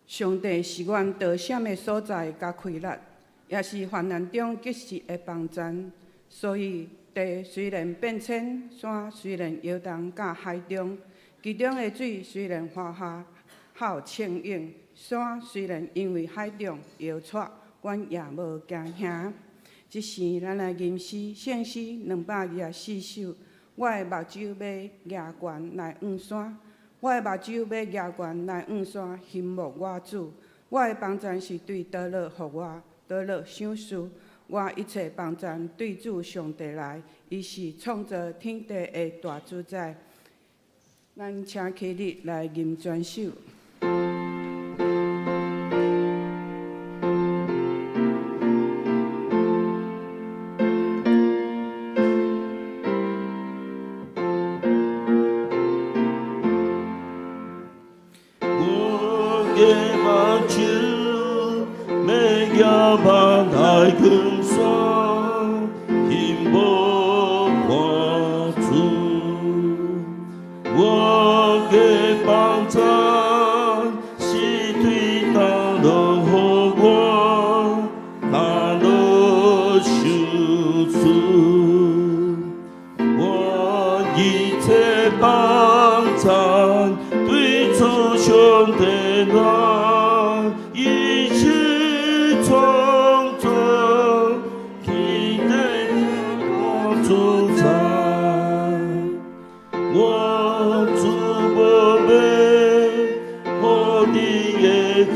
上帝是阮得闪的所在甲开力，也是患难中及时的帮衬。所以，地虽然变迁，山虽然摇动甲海中，其中的水虽然化下好清涌，山虽然因为海中摇掣，阮也无惊吓。即是咱的吟诗圣诗224首。我的目睭要举悬来望山。我的目睭要举悬来望山，翕目我主。我的帮衬是对倒落予我，倒落想思。我一切帮衬对主上帝来，伊是创造天地的大主宰。咱请起立来吟全首。来跟山，翕目看主，我的帮衬是对倒落予我，倒落想思，我一切帮衬对主上帝来。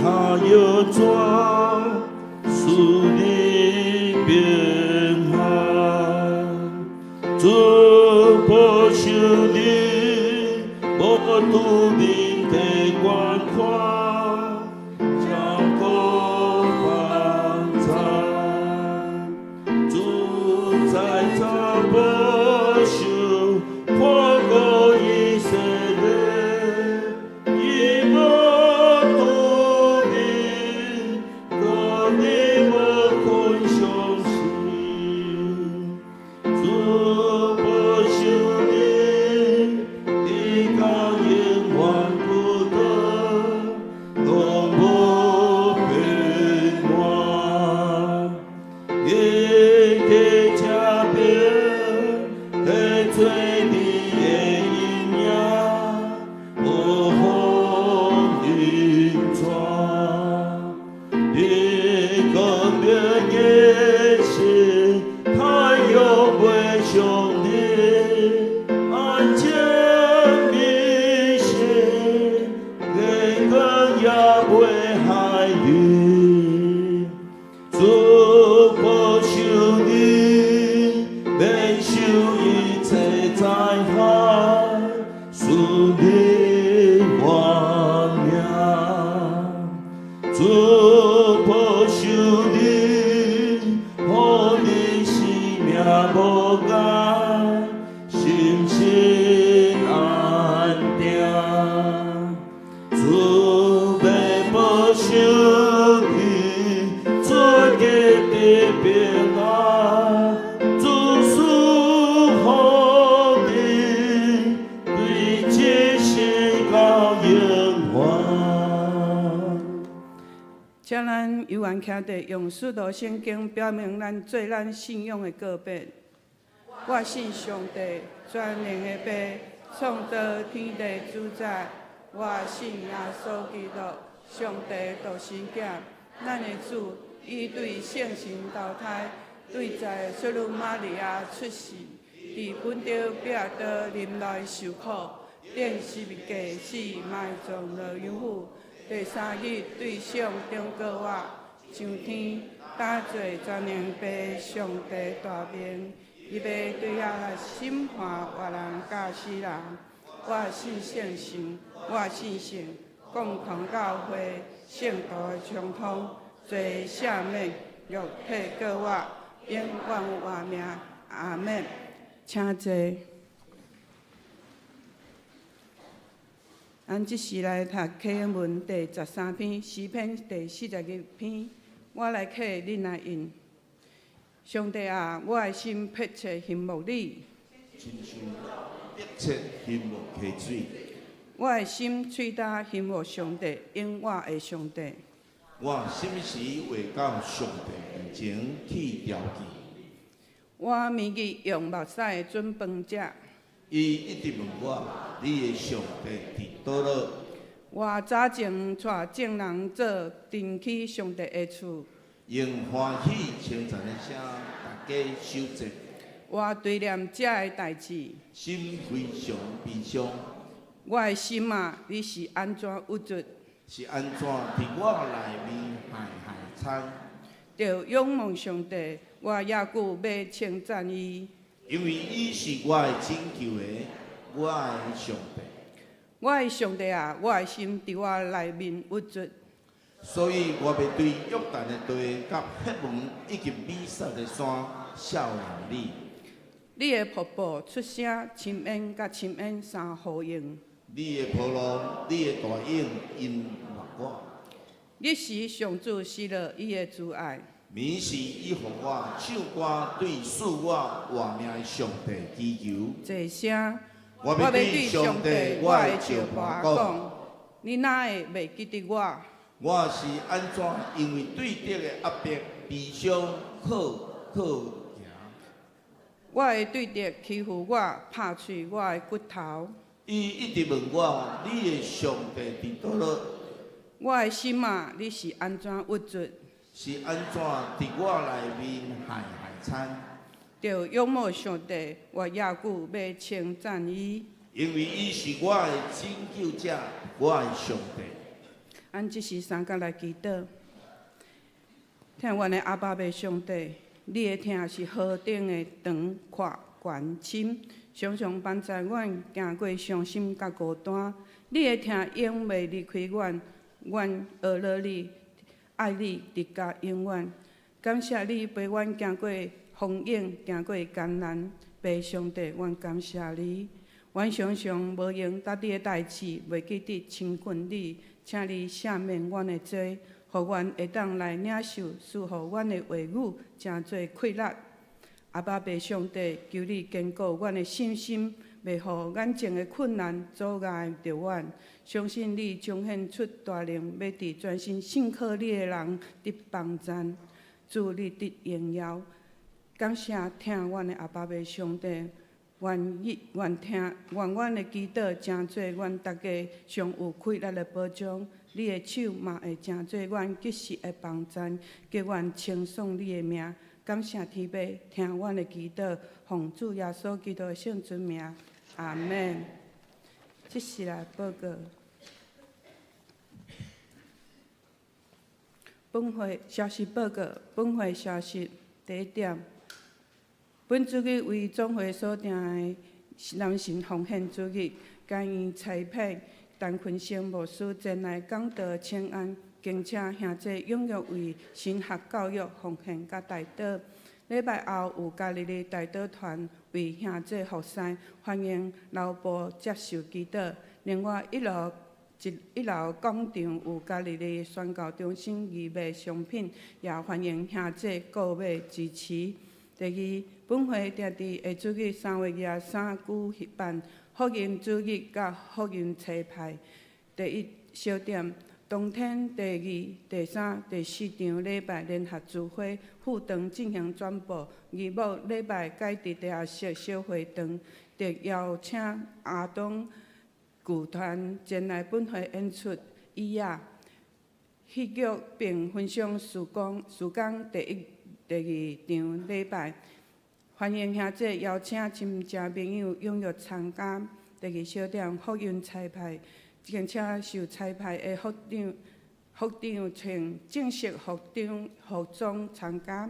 他又转，使你变寒，主保守你，无拄面的关宽，将高放赞，主在这保守，跨过以色列。请咱犹原徛地用使徒圣经表明咱做咱信仰的告白。我信上帝，全能的爸，创造天地主宰。我信耶稣基督，上帝独生子，咱的主，伊对圣神投胎，对在索鲁玛利亚出世，伫本着彼得临来受苦，顶十字架死，埋葬落阳府。第3日对上中国我上天，打坐全能爸上帝大名，伊要对审判活人甲死人。我信圣神，我信神，共同教会，圣徒的相通，罪赦免，肉体过我，永远活命。阿免。请坐。咱即时来读启文第13篇，诗篇第42篇。我来刻，恁来应。上帝啊，我的心迫切羡慕你。真心迫切羡慕溪水。我的心喙焦幸福上帝，永活的上帝。我什时会到上帝面前去牢记？我眠日用目屎准饭食。伊一直问我：你的上帝伫倒落？我早前带众人做登去上帝的厝。用欢喜称赞的声，大家守节。我对念这的代志，心非常悲伤。我的心啊，你是安怎郁卒？是安怎伫我内面害惨？着仰望上帝，我也久要称赞伊。因为伊是我的拯救的，我的上帝。我的上帝啊，我的心伫我内面郁卒。所以我要对约旦的地、甲黑门以及米色的山孝人你。你的瀑布出声，深烟甲深烟相呼应。你的波浪，你的大影引我。你是上主施了伊的慈爱。每时伊予我唱歌对赐我活命的上帝祈求。这声，我要对上帝我的石盘讲：你哪会袂记得我？我是安怎因为对敌的压迫、悲伤、行？我的对敌欺负我，拍碎我的骨头。伊一直问我：你的上帝伫倒落？我的心啊，你是安怎郁卒？是安怎伫我内面害惨？着仰望上帝，我也久要称赞伊。因为伊是我的拯救者，我的上帝。咱即时三角来祈祷，听阮的阿爸的上帝，你的听是河顶的长、阔、悬、深，常常帮助阮行过伤心甲孤单。你的听永袂离开阮，阮学了你，爱你直到永远。感谢你陪阮行过风影，行过艰难，爸上帝，阮感谢你。阮常常无用答你的代志，袂记得亲近你，请你赦免阮的罪，互阮会当来领受赐互阮的话语，真做快乐。阿爸爸上帝，求你坚固阮的信心，袂互眼前的困难阻碍着阮。相信你彰显出大能，要伫全心信靠你的人得帮助，祝你得荣耀。感谢听阮的阿爸爸上帝。愿阮的祈祷真做阮大家上有快乐的保障，你的手嘛会真做阮及时的帮助，叫阮称颂你的名。感谢天父，听阮的祈祷，奉主耶稣基督的圣尊名，阿门。即时来报告，本会消息报告，本会消息第一点。本主日为总会所定的男神奉献主日，甘愿差派陈群生牧师前来讲道请安，并且兄弟踊跃为神学教育奉献甲代祷。礼拜后有家己的代祷团为兄弟服侍，欢迎劳部接受祈祷。另外一楼广场有家己的宣教中心义卖商品，也欢迎兄弟购买支持。第二，本会定伫下主日3月23举办福音主日甲福音车牌。第一小点，当天第二、第三、第四场礼拜联合聚会，赴堂进行转播。二某礼拜改伫地下室小会堂，特邀请阿东剧团前来本会演出以夜戏剧，并分享事工第二场礼拜，欢迎兄弟邀请亲戚朋友踊跃参加。第二小点，福音彩排，并且受彩排的副长穿正式服装参加。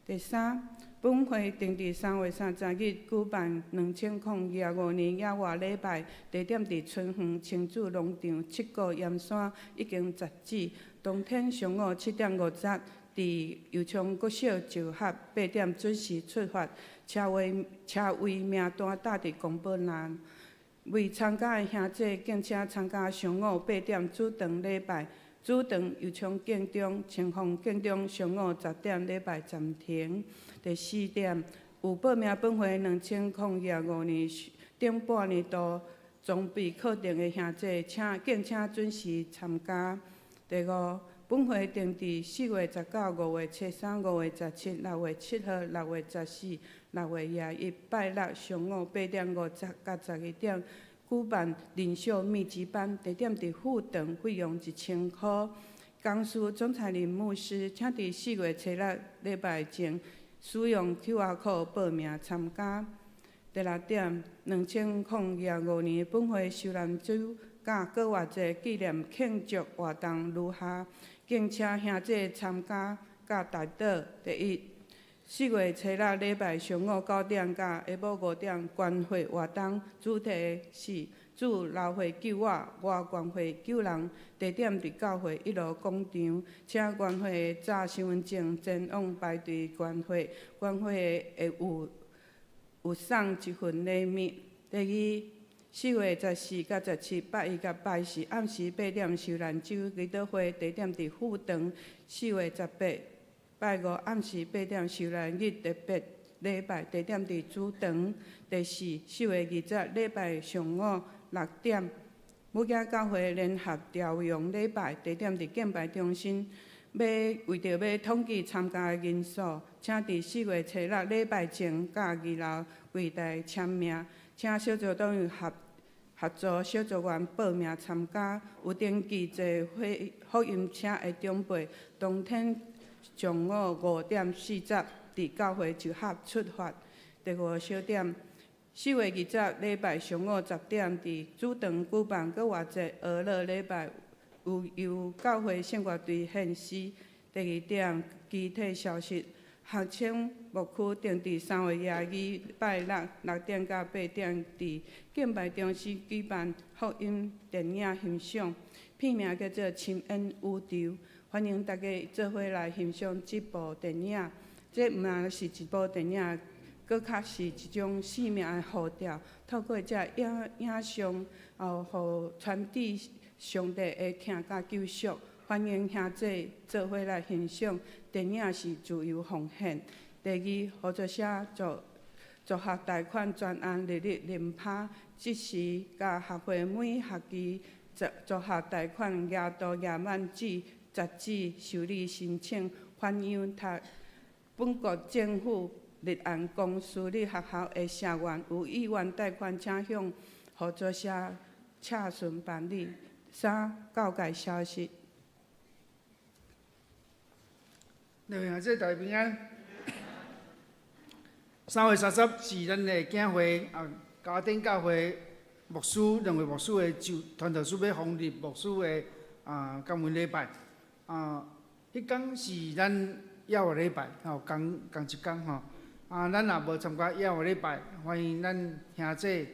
第三，本会定伫3月30日举办2025年野外礼拜，地点伫春园青子农场7股盐山，已经截止。当天上午7点50。伫油厂国小集合，8点准时出发，车位名单搭伫公报栏。未参加的兄弟，敬请参加上午8点主堂礼拜。主堂油厂建中、清风建中上午10点礼拜暂停。第4点，有报名本会2025年顶半年度装备课程的兄弟，敬请准时参加。第五，本会定伫4月19、5月初3、5月17、6月7号、6月14、6月21拜六上午8点50到12点，举办灵修密集班，地点伫富堂，费用1000块。公司总裁林牧师，请伫4月初6礼拜前使用 QR code 报名参加。第六点，2025年本会修男主甲各偌济纪念庆祝活动如下，敬请兄弟参加甲台岛。第一，4月初6礼拜上午9点到下晡5点，关会活动主题是祝老会救我关会救人，地点伫教会1楼广场，请关会早身份证前往排队关会，关会会有送1份礼物。第二，4月14到17拜一到拜四暗时8点受兰州祈祷会，地点伫富堂。4月18拜五暗时8点受兰日特别礼拜，地点伫主堂。第四，4月20礼拜上午6点，母囝教会联合调用礼拜，地点伫敬拜中心。为着要统计参加的人数，请伫4月初6礼拜前甲2楼柜台签名，请小组长员合作小组员报名参加。有登记坐福音车的长辈，当天上午5点40伫教会集合出发。第五小点，4月20礼拜上午10点伫主堂举办搁偌济娱乐礼拜。有由教会圣乐队献诗。第二点，具体消息：学青牧区定伫3月22拜六6点到8点，伫敬拜中心举办福音电影欣赏，片名叫做《深恩宇宙》，欢迎大家做伙来欣赏这部电影。这毋但是一部电影，搁较是一种生命的呼召，透过这影像，互传递上帝的疼甲救赎，欢迎兄弟做伙来欣赏。电影是自由奉献。第二，合作社助学贷款专案日日连拍，即时甲学会每学期助学贷款额度额满至截止受理申请，欢迎读本国政府立案公私立学校的社员有意愿贷款，请向合作社洽询办理。三、教界消息。两位兄弟大家平安。3月30是咱的教会嘉典教会牧师两位牧师的传道书要创立牧师的感恩礼拜。迄天是咱耶和礼拜，共一天吼。咱若无参加耶和礼拜，欢迎咱兄弟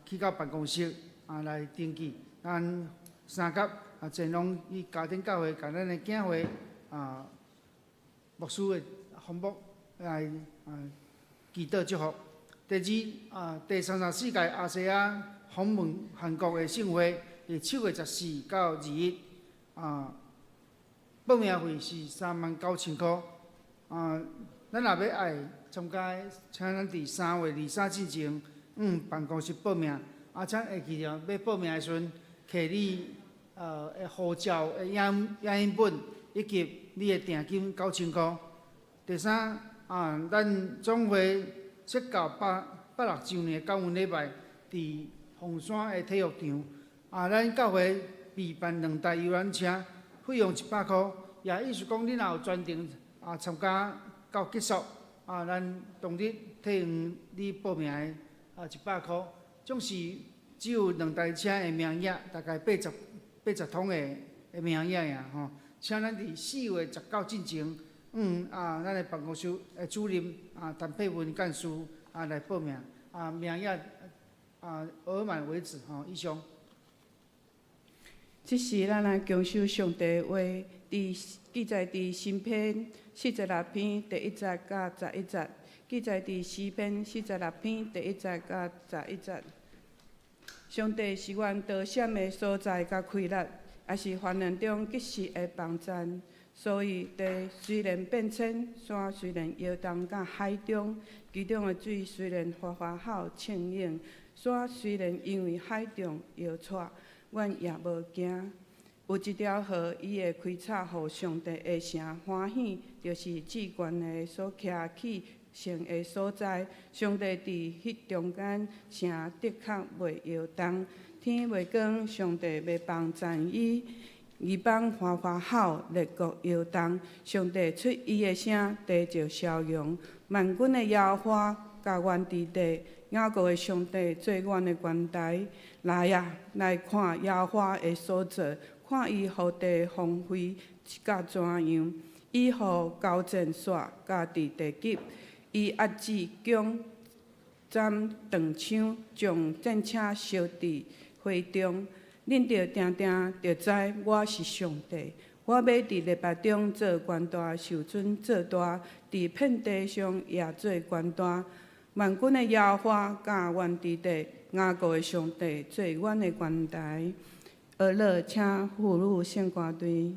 去到办公室来登记。咱三甲前往伊嘉典教会，甲咱的教会牧师的项目来祈祷祝福。第二，第34届亚细亚访问韩国的盛会，伫7月14到21，报名费是39,000块。咱若要爱参加，请咱伫3月23之前，办公室报名。请会记着要报名的时阵，摕你的护照的影印本以及你的定金9,000块。第三，咱总会设到806周年的感恩礼拜，伫凤山的体育场。咱教会备办2台游览车，费用100块。也意思讲，你若有专程参加到结束，咱当日退还你报名的100块。总是只有2台车的名额，大概80桶的名额呀吼。请咱伫4月19之前，咱的办公室的主任陈佩文干事来报名，名额额满为止吼。以上。即是咱来强守上帝话，记载伫新篇46篇第1节到11节，记载伫诗篇46篇第1节到11节。上帝是阮得闪的所在甲快乐，也是患难中及时的帮赞。所以地虽然变迁，山虽然摇动甲海中，其中的水虽然哗哗好清冷，山虽然因为海中摇掣，阮也无惊。有一条河，伊会开插，互上帝的城欢喜，就是至悬的所徛起城的所在。上帝伫迄中间，城的确袂摇动。天袂光，上帝袂帮赞伊。二邦花花吼，列国摇动。上帝出伊的声，地就消融。万军的耶和华，甲阮伫地。雅各的上帝做阮的关台。来呀，来看耶和华的所做。看伊互地荒废甲怎样？伊互高箭煞甲伫地急，伊压制弓斩断枪，将战车烧伫火中。恁着定定着知我是上帝。我要伫列巴中做官大，受尊做大，伫遍地上也做官大。万军的耶和华甲阮伫地，雅各的上帝做阮的关台。而乐，请妇女献歌队。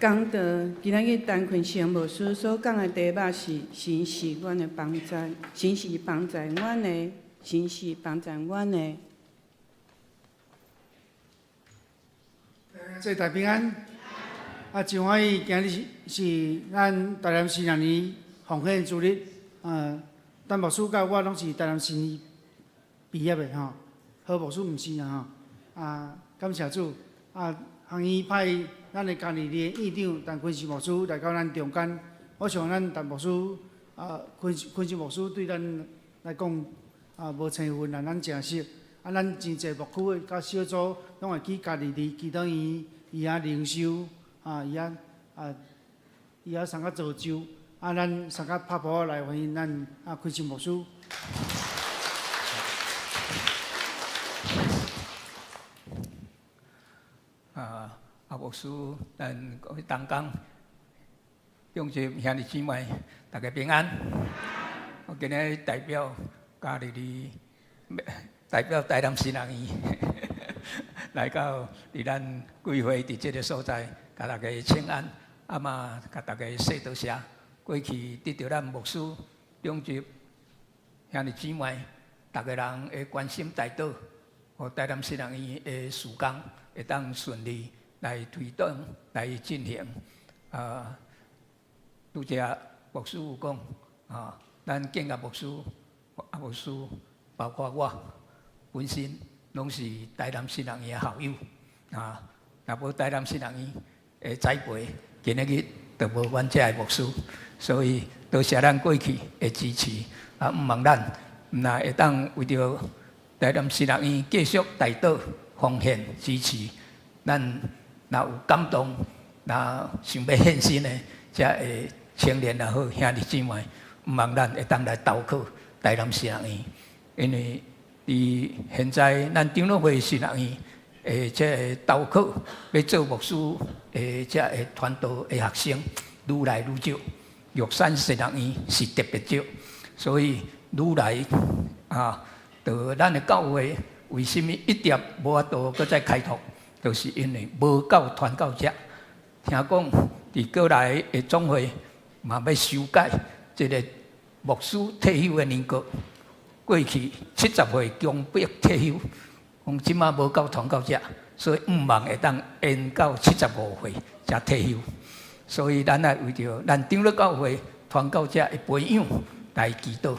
讲到今仔日陈群成牧师所讲的题目是“神是阮的帮在，神是帮在阮的，神是帮在阮的”。这大平安，真欢喜，今日是咱台南新年奉献主日，陈牧师甲我拢是台南新年毕业的吼，何牧师毋是啊吼，感谢主，行医派咱的家己的院长陈群成牧师来到咱中间，我想咱陈牧师坤信牧师对咱来讲无生分啦，咱诚实。咱真济牧区甲小组拢会去家己伫祈祷院伊遐灵修伊遐参加造就咱参加拍婆来欢迎咱坤信牧师。牧师，咱各位同工、乡亲兄弟姊妹，大家平安。我今日代表家己代表台南新人院来到咱贵会伫这个所在，甲大家请安，嘛甲大家说多谢。过去得到咱牧师、长执兄弟姊妹，大家人会关心带导，互台南新人院的事工会当顺利来推动、来进行。拄则牧师有讲，咱建业牧师、牧师，包括我本身，拢是台南新人院的校友。若无台南新人院的栽培，今日就无阮这个牧师。所以多谢咱过去的支持，毋望咱若会当为着台南新人院继续带导、奉献、支持，咱若有感动，若想要献身的，才会青年也好，兄弟姊妹，毋望咱会当来投靠台南新人院，因为伫现在咱长老会新人院这投靠要做牧师这传道的学生愈来愈少。玉山新人院是特别少，所以愈来就咱的教会为什么一直无法度搁再开拓，就是因为无够传教者。听讲伫过来的总会嘛要修改这个牧师退休的年过，过去70岁强迫退休，讲即马无够传教者，所以毋望会当延到75岁才退休。所以咱来为着咱长老教会传教者的培养来祈祷，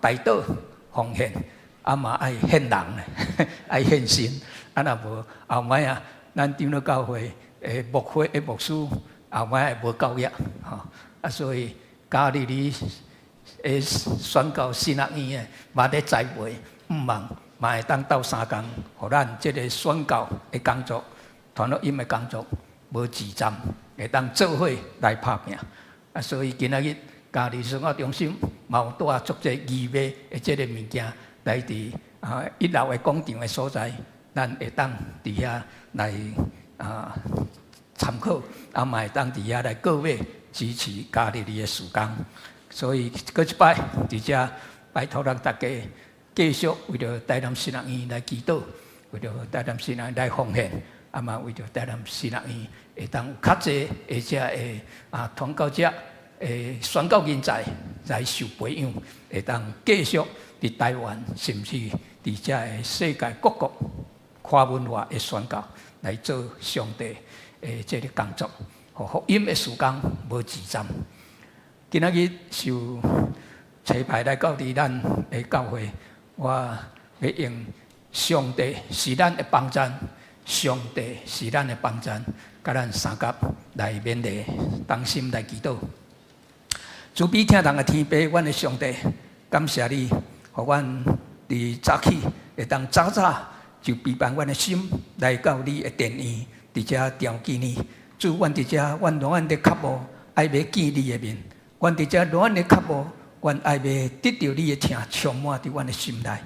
带导奉献，嘛爱献人，爱献身，若无后摆咱长老教会的牧会的牧师后摆也无够约，所以家己哩宣告新人院的嘛咧栽培，毋望嘛会当斗相共，互咱即个宣告的工作、传福音的工作无自站。会当做伙来拍拼，所以今仔日家己生活中心嘛有带足侪义卖的即个物件来伫1楼的广场的所在，咱会当伫遐来参考，嘛会当伫遐来购买支持家己的事工。所以搁一摆伫遮拜托咱大家继续为着台南新人院来祈祷，为着台南新人院来奉献，嘛为着台南新人院。会当有较侪而且的传教者、宣教人才来受培养，会当继续伫台湾，甚至伫遮的世界各国跨文化的宣教来做上帝的这个工作，互福音的事工无自站。今仔日受差派来到伫咱的教会，我要用上帝是咱的帮站，上帝是咱的帮站。甲咱三甲来勉励，同心来祈祷。慈悲听人的天父，阮的上帝，感谢你，互阮伫早起会当早早就陪伴阮的心来到你的殿院，伫遮调记你。主，阮伫遮，阮让阮的脚步爱要见你的面；阮伫遮，让阮的脚步，阮爱要得到你的听，充满伫阮的心内；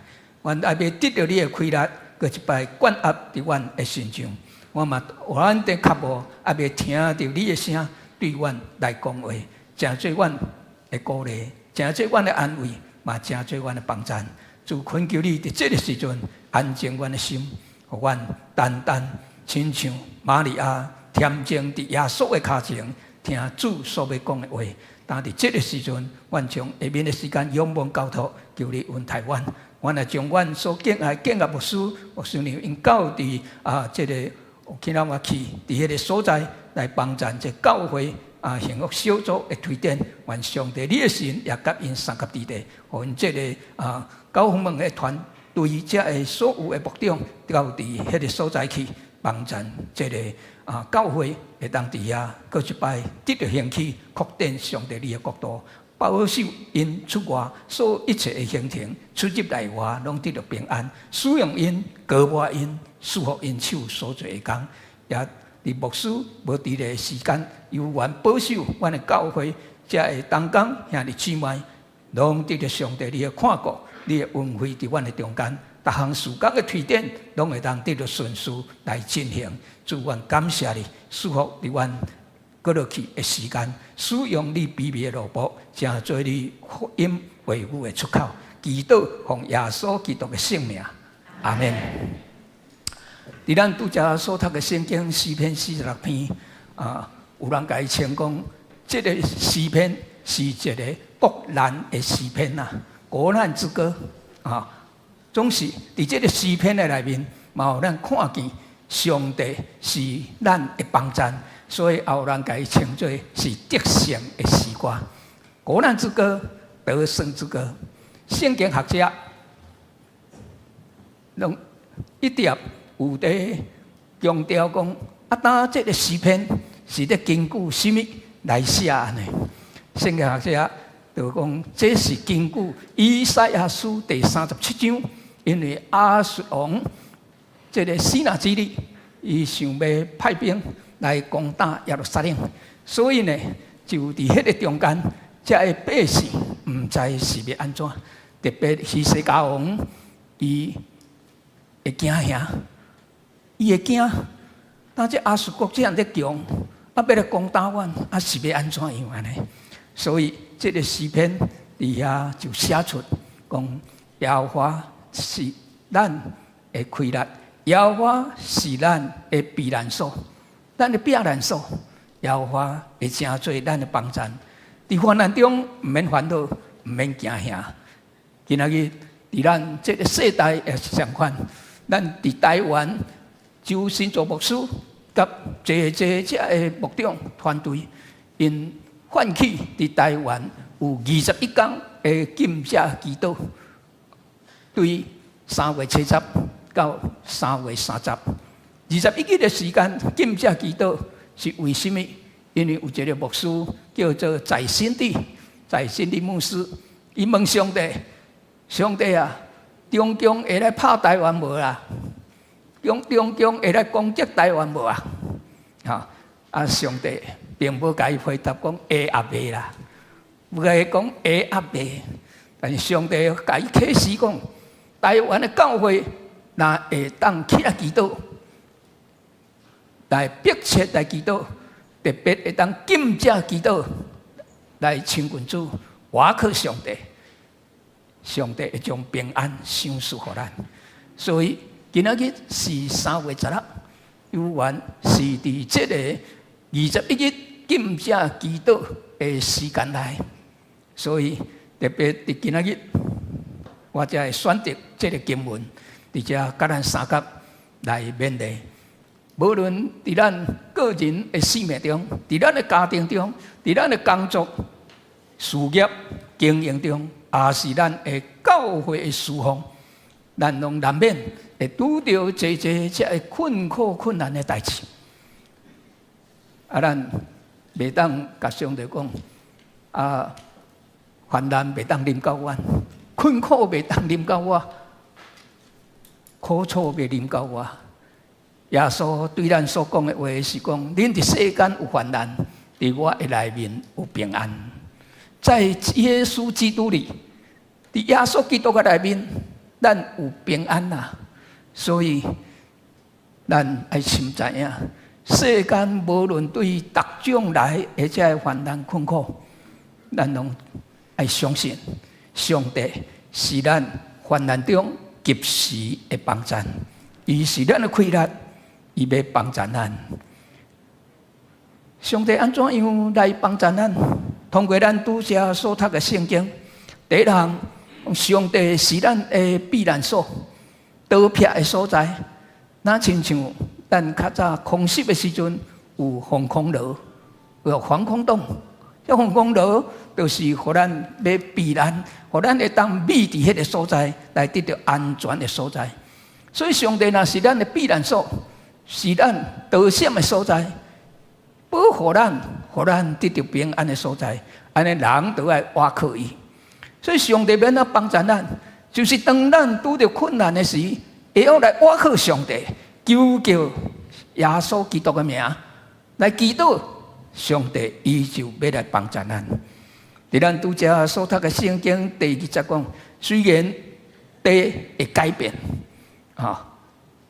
阮爱要得到你的开力，搁一摆管压伫阮的心上。我嘛，阮的脚步也要听到你的声，对阮来讲话，真做阮的鼓励，真做阮的安慰，嘛真做阮的帮助。主恳求你伫这个时阵安静阮的心，互阮单单亲像玛利亚恬静伫耶稣的脚前，听主所要讲的话。但伫这个时阵，阮将下面的时间仰望交托，求你恩待阮。阮也将阮所敬爱牧师娘因到伫这个。去咱我去伫迄个所在来帮助这教会幸福小组的推展，愿上帝你的神也甲因三甲地地，互因这个教会们的团队，遮的所有的牧长到伫迄个所在去，帮助这个教会会当伫遐搁一摆得到兴起，扩展上帝你的国度，保守因出外所一切的行程，出入内外拢得到平安，使用因高抹因，束缚因手所做的工，也伫牧师无伫个时间，有缘保守阮的教会，才会同工兄弟姊妹，拢得到上帝你的看顾，你的恩惠伫阮的中间。逐项事工的推展，拢会当得到顺序来进行。主，阮感谢你，祝福伫阮过落去的时间，使用你卑微的萝卜，成做你福音话语的出口。祈祷奉耶稣基督的圣名，阿门。伫咱拄则所读的圣经诗篇46篇，有人甲伊称讲，这个诗篇是一个国难的诗篇呐，国难之歌啊。总是伫这个诗篇的内面，嘛有咱看见上帝是咱的帮助，所以也有人甲伊称作是得胜的诗歌。国难之歌、得胜之歌，圣经学者拢一直有在强调讲，当这个诗篇是咧根据什么来写呢？圣经学者就讲，这是根据以赛亚书第37章。因为亚述王这个西拿基立，伊想要派兵来攻打耶路撒冷，所以呢，就伫迄个中间，遮个百姓唔知是要安怎，特别是西家王，伊会惊吓，伊会惊，当这亚述国这样的强，要来攻打阮，是要安怎样安尼？所以这个诗篇伫遐就写出讲耶和华。是咱的亏力，耶和华是咱的避难所，咱的避难所，耶和华会成做咱的帮助。伫患难中唔免烦恼，唔免惊吓。今仔日伫咱这个世代也是相款，咱伫台湾周新做牧师，甲这个牧长团队，因唤起伫台湾有21天的禁食祈祷。对3月70到3月30，21日的时间禁食祈祷是为什么？因为有一个牧师叫做在新的牧师，伊问上帝：上帝啊，中共会来拍台湾无啦？中共会来攻击台湾无啊？上帝并无甲伊回答讲会也未啦，无甲伊讲会也未，但是上帝甲伊启示讲。台湾的教会，若会当起来祈祷，来迫切来祈祷，特别会当禁食祈祷，来亲近主，倚靠上帝，上帝会将平安赏赐予咱。所以今仔日是3月16日，有缘是伫这个21日禁食祈祷的时间内，所以特别伫今仔日。我才会选择这个经文，伫遮甲咱三甲来勉励。无论伫咱个人的生命中，伫咱的家庭中，伫咱的工作、事业、经营中，也是咱的教会的事奉，咱拢难免会拄到这个困苦困难的代志。咱袂当甲上帝讲，患难袂当临到阮。困苦袂当临到我，苦楚袂临到我。耶稣对咱所讲的话是讲：恁伫世间有患难，伫我的内面有平安。在耶稣基督里，伫耶稣基督的内面，咱有平安呐。所以，咱爱深知影，世间无论对逐种来的这患难困苦，咱拢爱相信。上帝是咱患难中及时的帮助，伊是咱的亏力，伊要帮助咱。上帝安怎样来帮助咱？通过咱拄则所读的圣经，第一项，上帝是咱的避难所、躲避的所在。那亲像咱较早空袭的时阵，有防空楼，有防空洞。这防空楼就是互咱要避难，互咱会当秘伫迄个所在，来得到安全的所在。所以上帝若是咱的避难所，是咱得险的所在，保护咱，互咱得到平安的所在。安尼人都爱倚靠伊。所以上帝免啊帮助咱，就是当咱拄着困难的时，会晓来倚靠上帝，求叫耶稣基督的名来祈祷，上帝伊就要来帮助咱。伫咱拄则所读的圣经第20讲，虽然地会改变，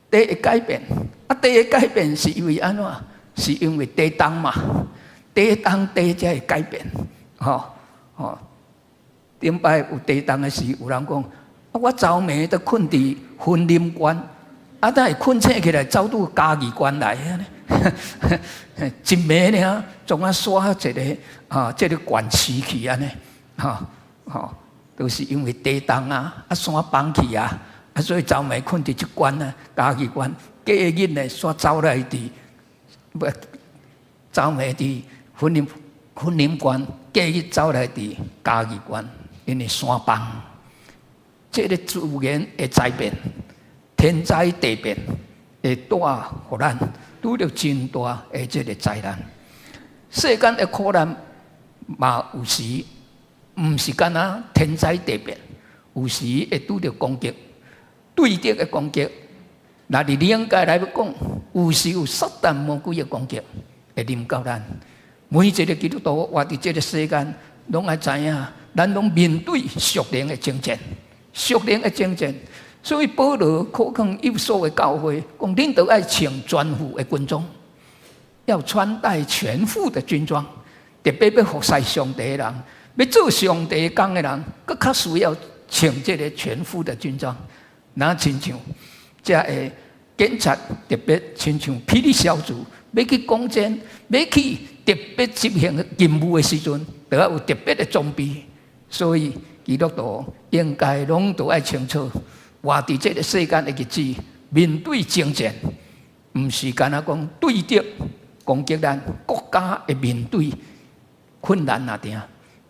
地会改变，地会改变是因为安怎？是因为地动嘛，地动地才会改变，顶摆有地动的时，有人讲，我昨暝都困伫婚林关，哪会困醒起来走到嘉义关来呢？一暝呢，总啊刷一个这个关市去安尼，都是因为地动山崩去所以昨暝困伫这关嘉义关，隔日呢煞走来伫，昨暝伫婚林关，隔日走来伫嘉义关。因为山崩，这个自然的灾变、天灾地变，会带互咱拄着真大的这个灾难。世间的苦难嘛，有时毋是干那天灾地变，有时会拄着攻击，对敌的攻击。那伫灵界来讲，有时有撒旦魔鬼的攻击，会临到咱。每一个基督徒活伫这个世间，拢爱知影。咱拢面对属灵的征战，属灵的征战，所以保罗可劝以所的教会，讲恁都爱穿全副的军装，要穿戴全副的军装。特别要服侍上帝的人，要做上帝工的人，更较需要穿这个全副的军装。那亲像这个警察，特别亲像霹雳小组，要去攻坚，要去特别执行任务的时阵，都要有特别的装备。所以基督徒应该拢都爱清楚，活伫这个世间的日子，面对征战，毋是干那讲对敌攻击咱，国家会面对困难那定，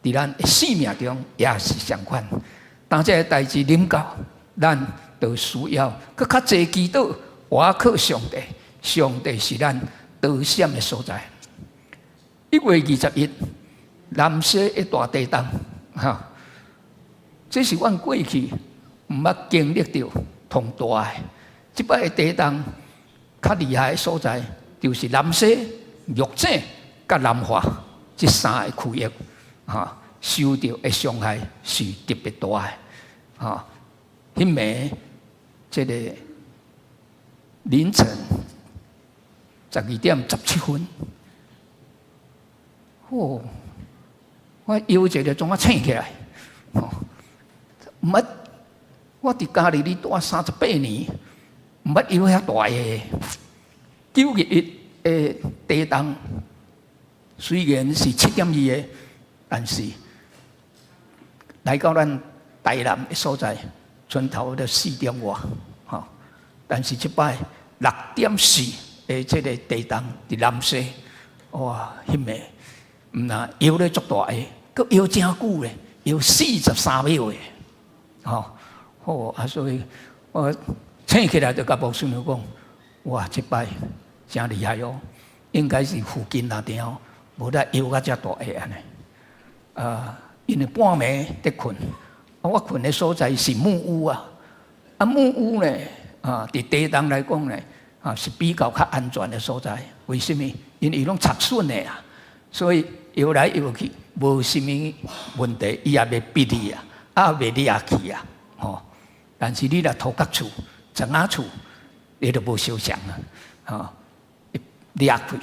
伫咱的生命中也是相款。当这个代志临到，咱就需要更较侪祈祷，倚靠上帝。上帝是咱得险的所在。1月21日，南西一大地震。这是阮过去毋捌经历到同大的。即摆的地震较厉害的所在，就是南西、玉井甲南华这3个区域，受到的伤害是特别大的。迄暝这个凌晨12点17分，我腰一个怎啊醒起来？毋捌，我伫家里住38年，毋捌腰遐大个。9月1的地震，虽然是7.2个，但是来到咱台南的所在，船头的4点外，但是即摆6.4的这个地震伫南西，哇，迄暝毋那摇咧足大个。佫摇真久咧，摇43秒诶，所以我醒起来就甲牧师娘讲，哇，这摆真厉害哦，应该是附近那边无得摇甲遮大个安尼。因为半暝伫困，我困的所在是木屋木屋呢，伫地动来讲呢，是比较较安全的所在。为什么？因为伊拢插榫的所以摇来摇去。无什么问题，伊也袂逼你袂掠去但是你若土角厝、砖仔厝，你就无相像会掠去，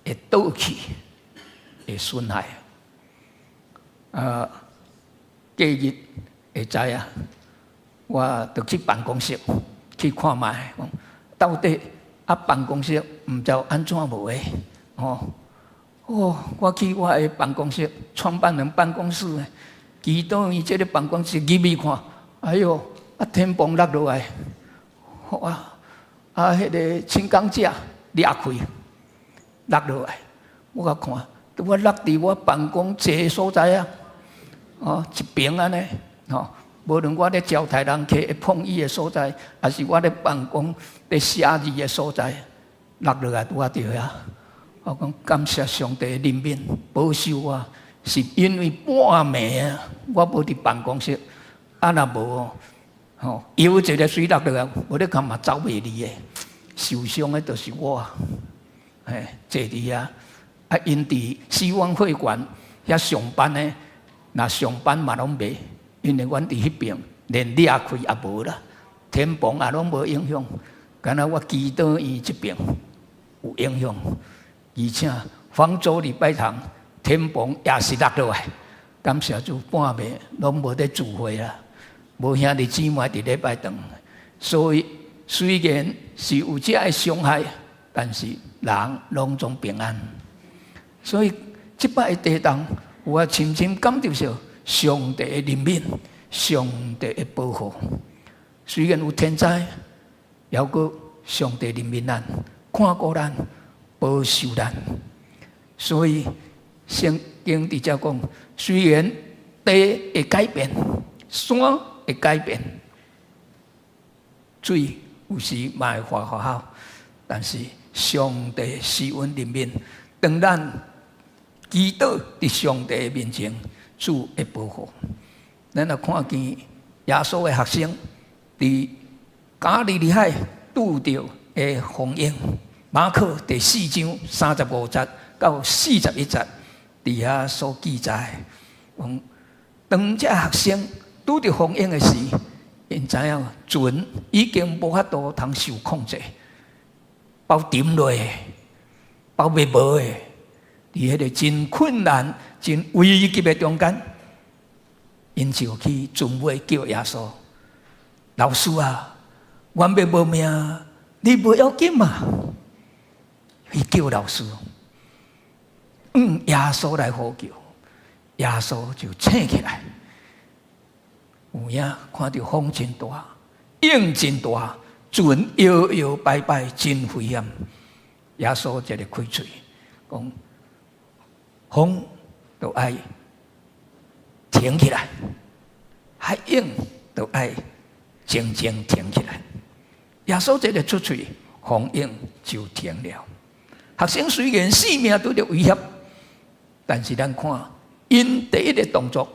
会倒去，会损害。隔日会知我就去办公室去看卖，到底办公室毋知安怎无诶我去我的办公室，创办人办公室，其中伊这个办公室入去看，哎哟，天崩落落来，迄个轻钢架裂开，落落来，我甲看，我落伫我办公坐所在一边安尼，无论我咧招待人客、碰伊的所在，还是我咧办公咧写字的所在，落落来拄啊着遐，我讲感谢上帝的怜悯保守我，是因为半暝啊，我无伫办公室，啊若无吼，有一个水落落来，无咧干嘛走袂离的，受伤的就是我，坐伫遐，啊因伫希望会馆遐上班的，若上班嘛拢袂，因为阮伫迄边连裂开也无啦，天棚也拢无影响，敢若我祈祷院这边有影响，而且方舟礼拜堂天棚也是落落来，感谢主半暝拢无咧聚会啦，无兄弟姊妹伫礼拜堂，所以虽然是有这个伤害，但是人拢总平安。所以即摆的地动，我深深感受到上帝的怜悯，上帝的保护。虽然有天灾，还阁上帝怜悯咱，看顾咱，保守咱。所以圣经伫遮讲，虽然地会改变，山会改变，水有时嘛会化好，但是上帝施恩怜悯，当咱祈祷伫上帝面前，主会保护。咱若看见耶稣的学生伫加利利海拄着的风影，马可第4章35节到41节，伫遐所记载，讲当这学生拄着风影的时，因知影船已经无法度通受控制，包沉落的，包袂无的，伫迄个真困难、真危急的中间，因就去准备叫耶稣，老师啊，阮要无命，你不要紧嘛？去叫老师，耶稣来呼叫，耶稣就醒起来。有影看到风真大，影真大，船摇摇摆摆，真危险。耶稣这里开嘴讲，风都爱停起来，海影都爱静静停起来。耶稣这里出嘴，风影就停了。学生虽然性命拄着威胁，但是咱看因第一个动作，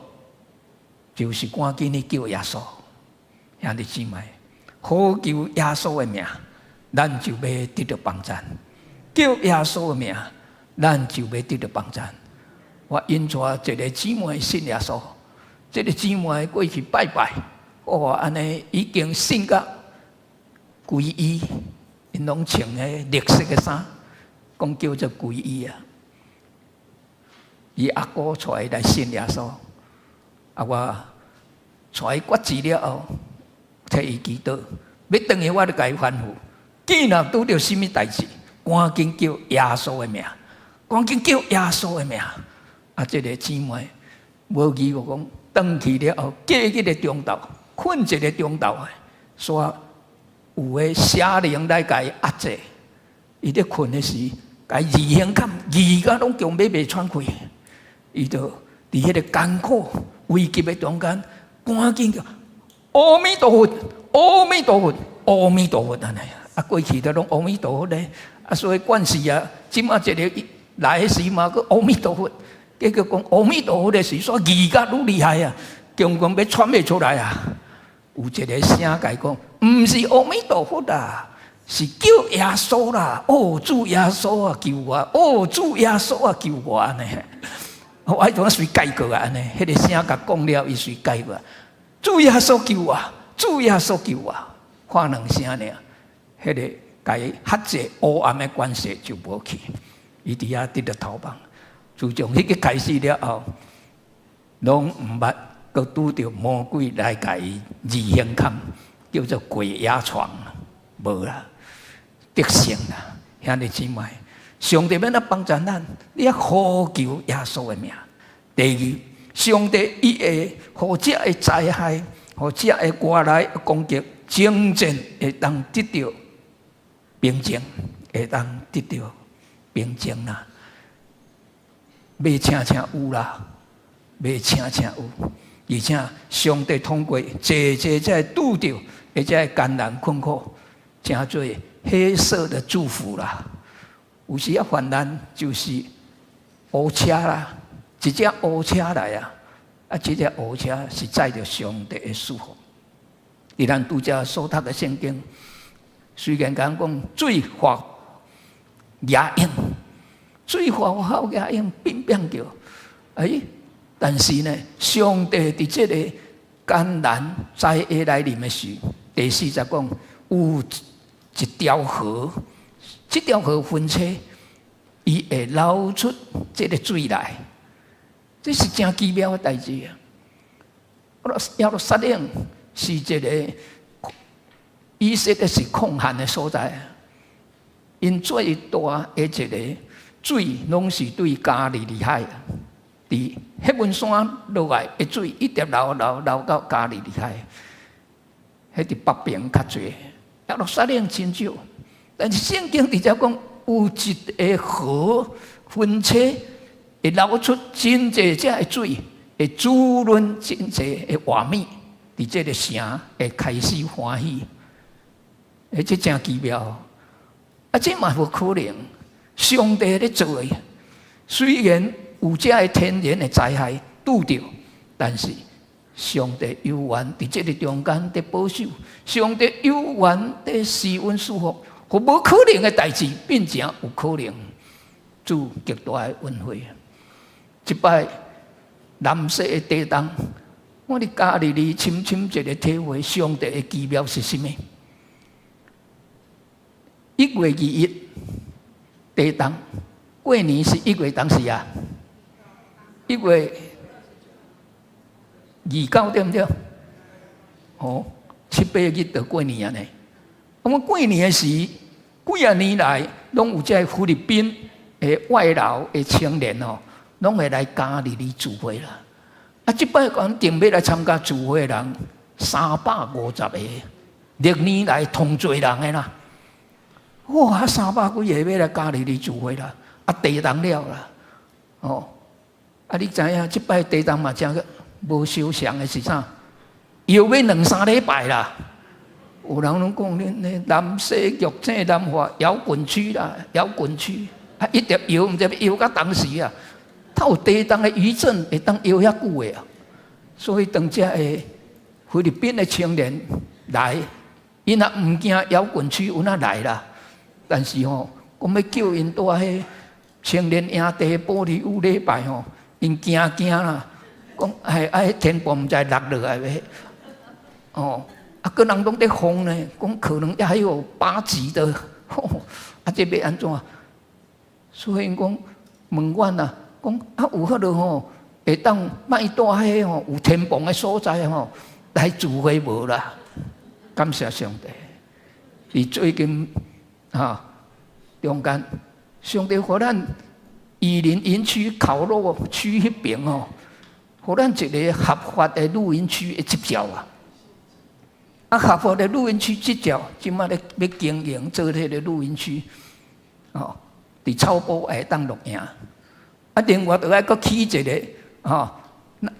就是赶紧去叫耶稣，兄弟姊妹，呼求耶稣的名，咱就要得到帮助；叫耶稣的名，咱就要得到帮助。我引带一个姊妹信耶稣，这个姊妹过去拜拜，安尼已经信到皈依，因拢穿个绿色的衫，讲叫做皈依啊。伊阿哥带来信耶稣。我带伊决志了后，替伊祈祷，要等于我就甲伊吩咐，既然拄着什么代志，赶紧叫耶稣的名，赶紧叫耶稣的名。这个姊妹无疑我讲，转去了后，过一个中昼，困一个中昼的，说有个邪灵来甲伊压制，伊咧困的时，甲伊异形感，异甲拢强要袂喘气，伊就伫迄个艰苦危急的中间，赶紧叫阿弥陀佛，阿弥陀佛，阿弥陀佛安尼。过去都拢阿弥陀佛咧，所以惯势啊，即马一个来时嘛，个阿弥陀佛，结果讲阿弥陀佛的时，说异甲愈厉害啊，强要喘袂出来啊。有一个声甲伊讲，毋是阿弥陀佛啦，是叫耶稣啦。哦，主耶稣啊，救我！哦，主耶稣啊，救我呢！我爱怎随改过啊？安尼，迄个声甲讲了，伊随改过。主耶稣救我！主耶稣救我！喊两声尔，迄个甲伊吓者黑暗的关系就无去，伊伫遐得到逃亡。自从迄个开始了后，拢毋捌佮拄着魔鬼来甲伊异形看，叫做鬼压床，无啦，得胜啦，兄弟姊妹。上帝要来帮助咱，你要呼求耶稣的名。第二，上帝伊会互这个灾害，互这个外来攻击，真正会当得到平静，会当得到平静啦。要请有啦，要请有，而且上帝通过这在拄着，而且艰难困苦，真做黑色的祝福啦。有时啊患难就是乌车啦，一只乌车来啊，啊，这只乌车是载着上帝的祝福。伫咱拄则所读的圣经，虽然讲水化野鹰，水化野鹰变变叫，但是呢，上帝伫这个艰难灾厄来临的时，第40讲有一条河，这条河分车，伊会流出这个水来，这是真奇妙的代志啊！耶路撒冷是一个以色列是抗旱的所在，因最大的一个水，拢是对加利利海。伫迄文山落来的水，一直流到加利利海。迄伫北边较侪，耶路撒冷真少。但是圣经直接讲，有一个河分车，会流出真济只的水，会滋润真济的活米，伫这个城会开始欢喜。这真奇妙。啊，这嘛无可能，上帝咧做的，虽然有这个天然的灾害拄着，但是上帝有缘伫这个中间在保守，上帝有缘在施恩赐福，互无可能的代志变成有可能，主极大的恩惠。一摆蓝色的地动，我伫家里深深一个体会，上帝的奇妙是甚么？1月2日地动，过年是1月当时啊，1月29对不对？哦，7、8日就过年啊呢。我们过年的时，几啊年来，拢有这菲律宾的外劳的青年哦，拢会来家里聚会啦。啊，这摆讲定要来参加聚会的人350个，历年来同侪人的啦。哇，300几个要来家里聚会啦，啊，地动了啦，哦，啊，你知影，即摆地动嘛，真个无收常的是啥？又要2、3礼拜啦。有人拢讲，恁南西玉井南华摇滚区啦，摇滚区啊，一直摇，毋知要摇到当时啊，它有地动的余震，会当摇遐久的啊。所以当遮的菲律宾的青年来，因若毋惊摇滚区，有哪来啦？但是吼，我要叫因住迄青年营地玻璃屋礼拜吼，因惊啦，讲迄天崩毋知落落来袂，哦，啊个人拢在疯呢，讲可能还有8级的，啊这要安怎？所以因讲问阮啊，讲啊有迄落吼，会当卖住迄吼有天崩的所在吼，来聚会无啦？感谢上帝，伊最近。中间上帝互咱宜林营区考落区迄边哦，互咱一个合法的露营区的执照啊。啊，合法的露营区执照，即马咧要经营做迄个露营区，哦，伫草埔会当录影。啊，另外倒来搁起一个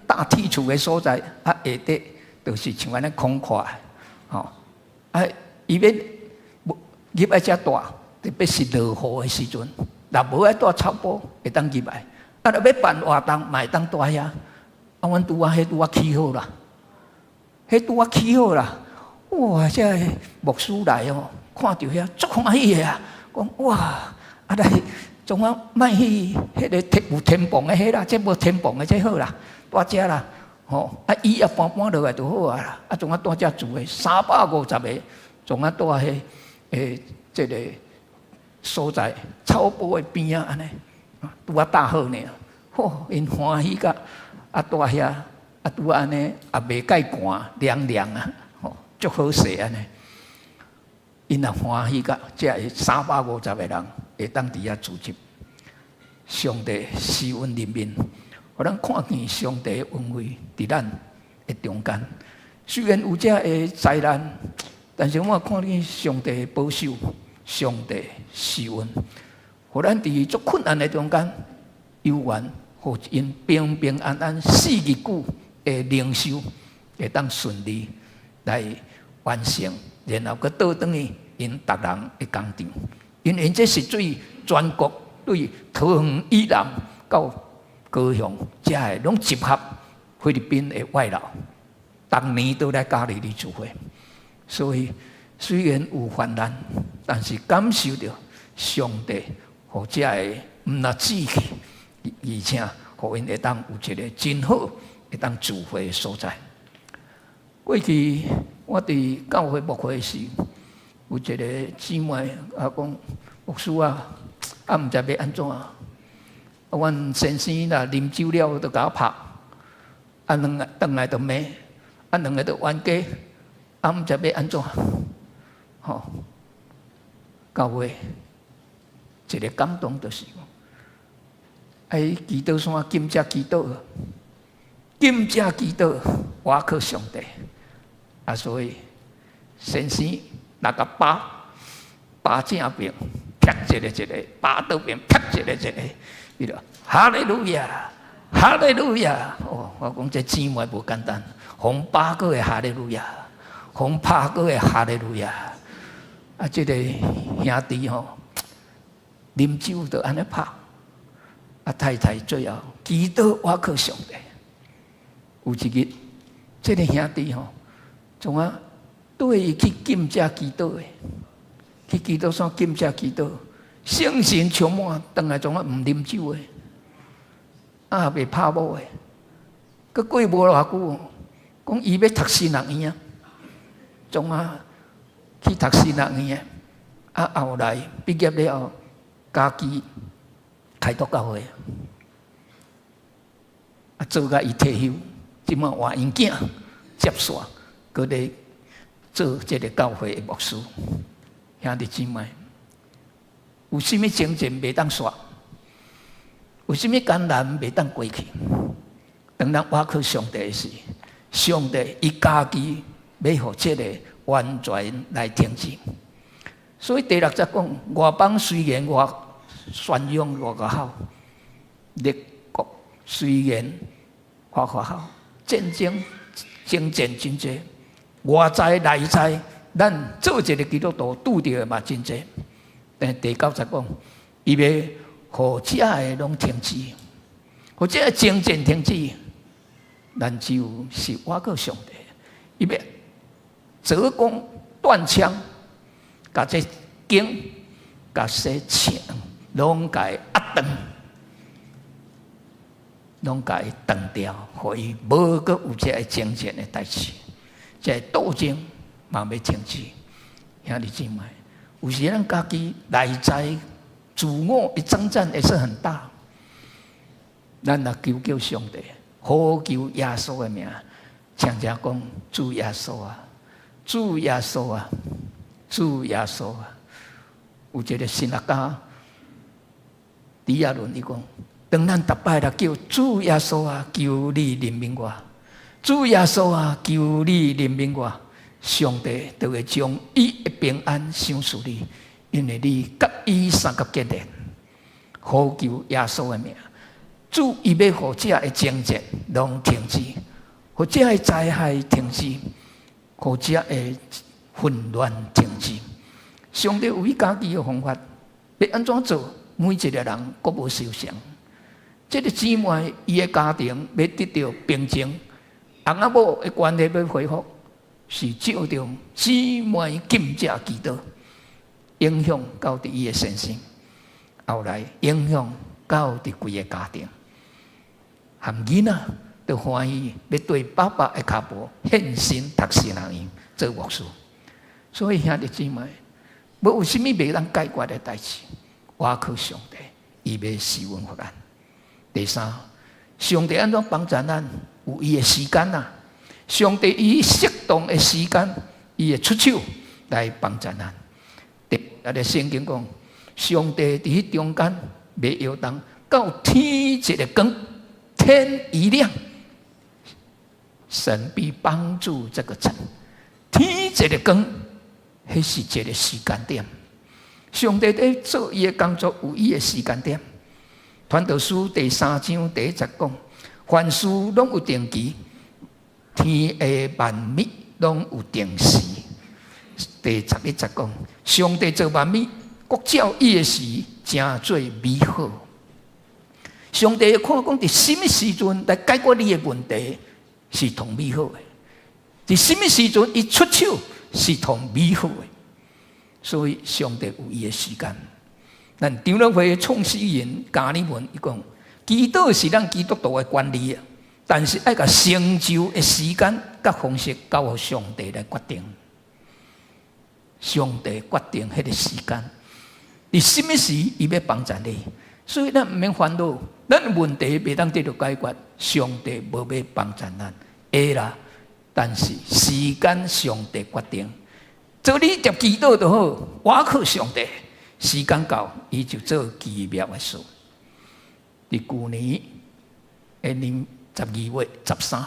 大梯厝的所在，啊下底就是像安尼空旷，啊伊要。入来遮大，特别是落雨的时阵，若无爱住草埔，会当入来。啊，若要办活动，嘛会当住遐。啊，阮拄起好啦，迄拄起好啦。哇，这牧师来哦，看到遐足欢喜的啊，讲哇，啊来，总啊卖去迄个有天棚的迄啦，这无天棚的这好啦，住遮啦。吼，啊伊也搬落来就好啊啦。啊，总啊住遮住的350个，总啊住迄。这个所在草埔的边啊，安尼拄啊大好呢，吼，因欢喜甲啊住遐，啊拄安尼也袂介寒，凉凉啊，吼，足好势安尼。因也欢喜甲，这350个人会当伫遐组织，上帝施恩人民，互咱看见上帝的恩惠伫咱的中间。虽然有这个灾难。但是我看见上帝的保守，上帝施恩，互咱伫足困难的中间，有缘，互因平平安安4日久的灵修，会当顺利来完成，然后佮倒转去因逐人的工程。因这是最全国、对桃园以南到高雄，这个拢集合菲律宾的外劳，当年都来家里里聚会。所以虽然有患难，但是感受到上帝和这个唔那志气，而且互因会当有一个真好会当聚会的所在。过去我伫教会牧会时，有一个姊妹讲：牧师啊，毋知要安怎？阮先生啦，啉酒了就甲我拍，两个倒来就骂，两个就冤家，毋知要安怎？吼，教会一个感动就是讲，祈祷山金遮祈祷，金遮祈祷，我靠上帝。所以先生那个把正边劈一个，把倒边劈一个，伊就哈利路亚，哈利路亚。我讲这姊妹无简单，红8个的哈利路亚，红8个的哈利路亚。这个兄弟吼，啉酒就安尼拍，太太最后祈祷我靠上帝。有一日，这个兄弟吼。从啊，对伊去金遮祈祷的，去祈祷山金遮祈祷，圣神充满，当来从啊唔啉酒的，未拍某的，佮过无偌久，讲伊要读新学院啊，从啊去读新学院的，后来毕业了后，家己开拓教会，做甲伊退休，即马换因囝接线。佮咧做这个教会的牧师，兄弟姊妹，有甚物情境袂当煞？有甚物艰难袂当过去？当咱倚靠上帝时，上帝伊家己要互这个完全来停止。所以第6节讲，外邦虽然我宣扬我个好，列国虽然我好，战争征战真济。外在内在，咱做一个基督徒拄着的嘛真济。但第9节讲，伊要互这个拢停止，互这个征战停止，咱就是倚靠上帝。伊要折弓断枪，甲这弓、甲这枪，拢甲伊压断，拢甲伊断掉，互伊无阁有这个征战的代志。这斗争嘛要停止，兄弟姊妹，有时咱家己内在自我的征战也是很大。咱若求上帝，呼求耶稣的名，常常讲主耶稣啊，主耶稣啊，主耶稣啊。有一个神学家李亚伦伊讲，当咱逐摆来叫主耶稣啊，求你怜悯我。主耶稣啊，求你怜悯我，上帝就会将伊的平安赏赐你，因为你甲伊三个结连，呼求耶稣的名，主伊要互这的征战拢停止，互这的灾害停止，互这的混乱停止。上帝有伊家己的方法，要安怎做？每一个人各无受伤。这个姊妹伊的家庭要得到平静。翁仔某的关系要恢复，是照着姊妹金遮祈祷，影响到伫伊的身心，后来影响到伫规个家庭。含囡仔都欢喜要对爸爸的脚步献身读神学院做牧师。所以兄弟姊妹，无有甚物袂当解决的代志，倚靠上帝，伊要施恩福咱。第3，上帝安怎帮助咱？有伊的时间啊，上帝以适当的时间，伊会出手来帮助咱。第个圣经讲，上帝伫中间袂摇动，到天一个光，天一亮，神必帮助这个城。天一个光，迄是一个时间点。上帝在做伊的工作，有伊的时间点。传道书第3章第1节讲。凡事拢有定期，天下万物拢有定时。第11节讲，上帝做万物，国照伊的时，真做美好。上帝看讲，伫什么时阵来解决你的问题，是同美好的；伫什么时阵伊出手，是同美好的。所以上帝有伊的时间。咱长老会创始人加尔文伊讲，祈祷是咱基督徒的管理啊，但是爱甲成就的时间甲方式交予上帝来决定。上帝决定迄个时间，伫什么时伊要帮助你，所以咱毋免烦恼，咱问题袂当得到解决，上帝无要帮助咱，会啦。但是时间上帝决定，做你接祈祷就好，我靠上帝。时间到，伊就做奇妙的事。伫旧年的年12月13，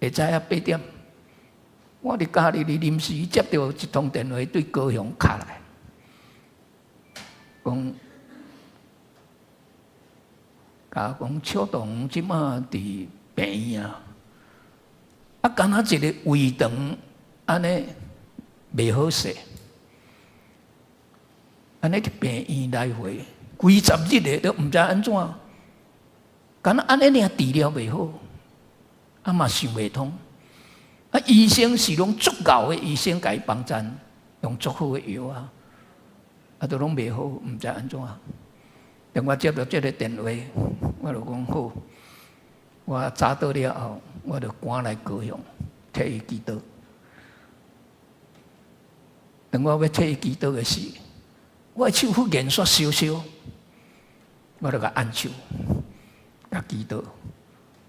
会知影8点，我伫家里临时接到一通电话，对高雄敲来，讲邱董即马伫病院啊，敢若一个胃肠安尼袂好势。安尼伫病院来回，几十日诶，都毋知安怎。敢若安尼尔治疗袂好，啊嘛想袂通。啊，医生是拢足够诶，医生甲伊帮衬，用足好诶药啊，啊都拢袂好，毋知安怎。等我接到这个电话，我就讲好，我早到了后，我就赶来高雄替伊祈祷。等我要替伊祈祷诶时，我手忽然煞烧烧，我就甲按手，甲祈祷。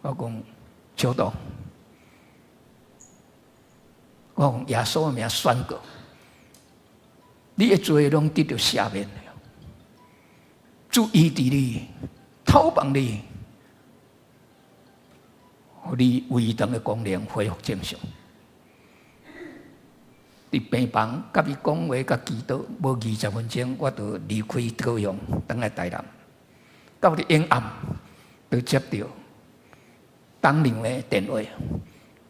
我讲邱董，我用耶稣的名宣告，你的罪拢得到赦免了，主医治你，讨帮你，互你胃肠的功能恢复正常。伫病房甲伊讲话，甲祈祷，无20分钟，我就离开高雄，返来台南。到了阴暗，就接到当年的电话，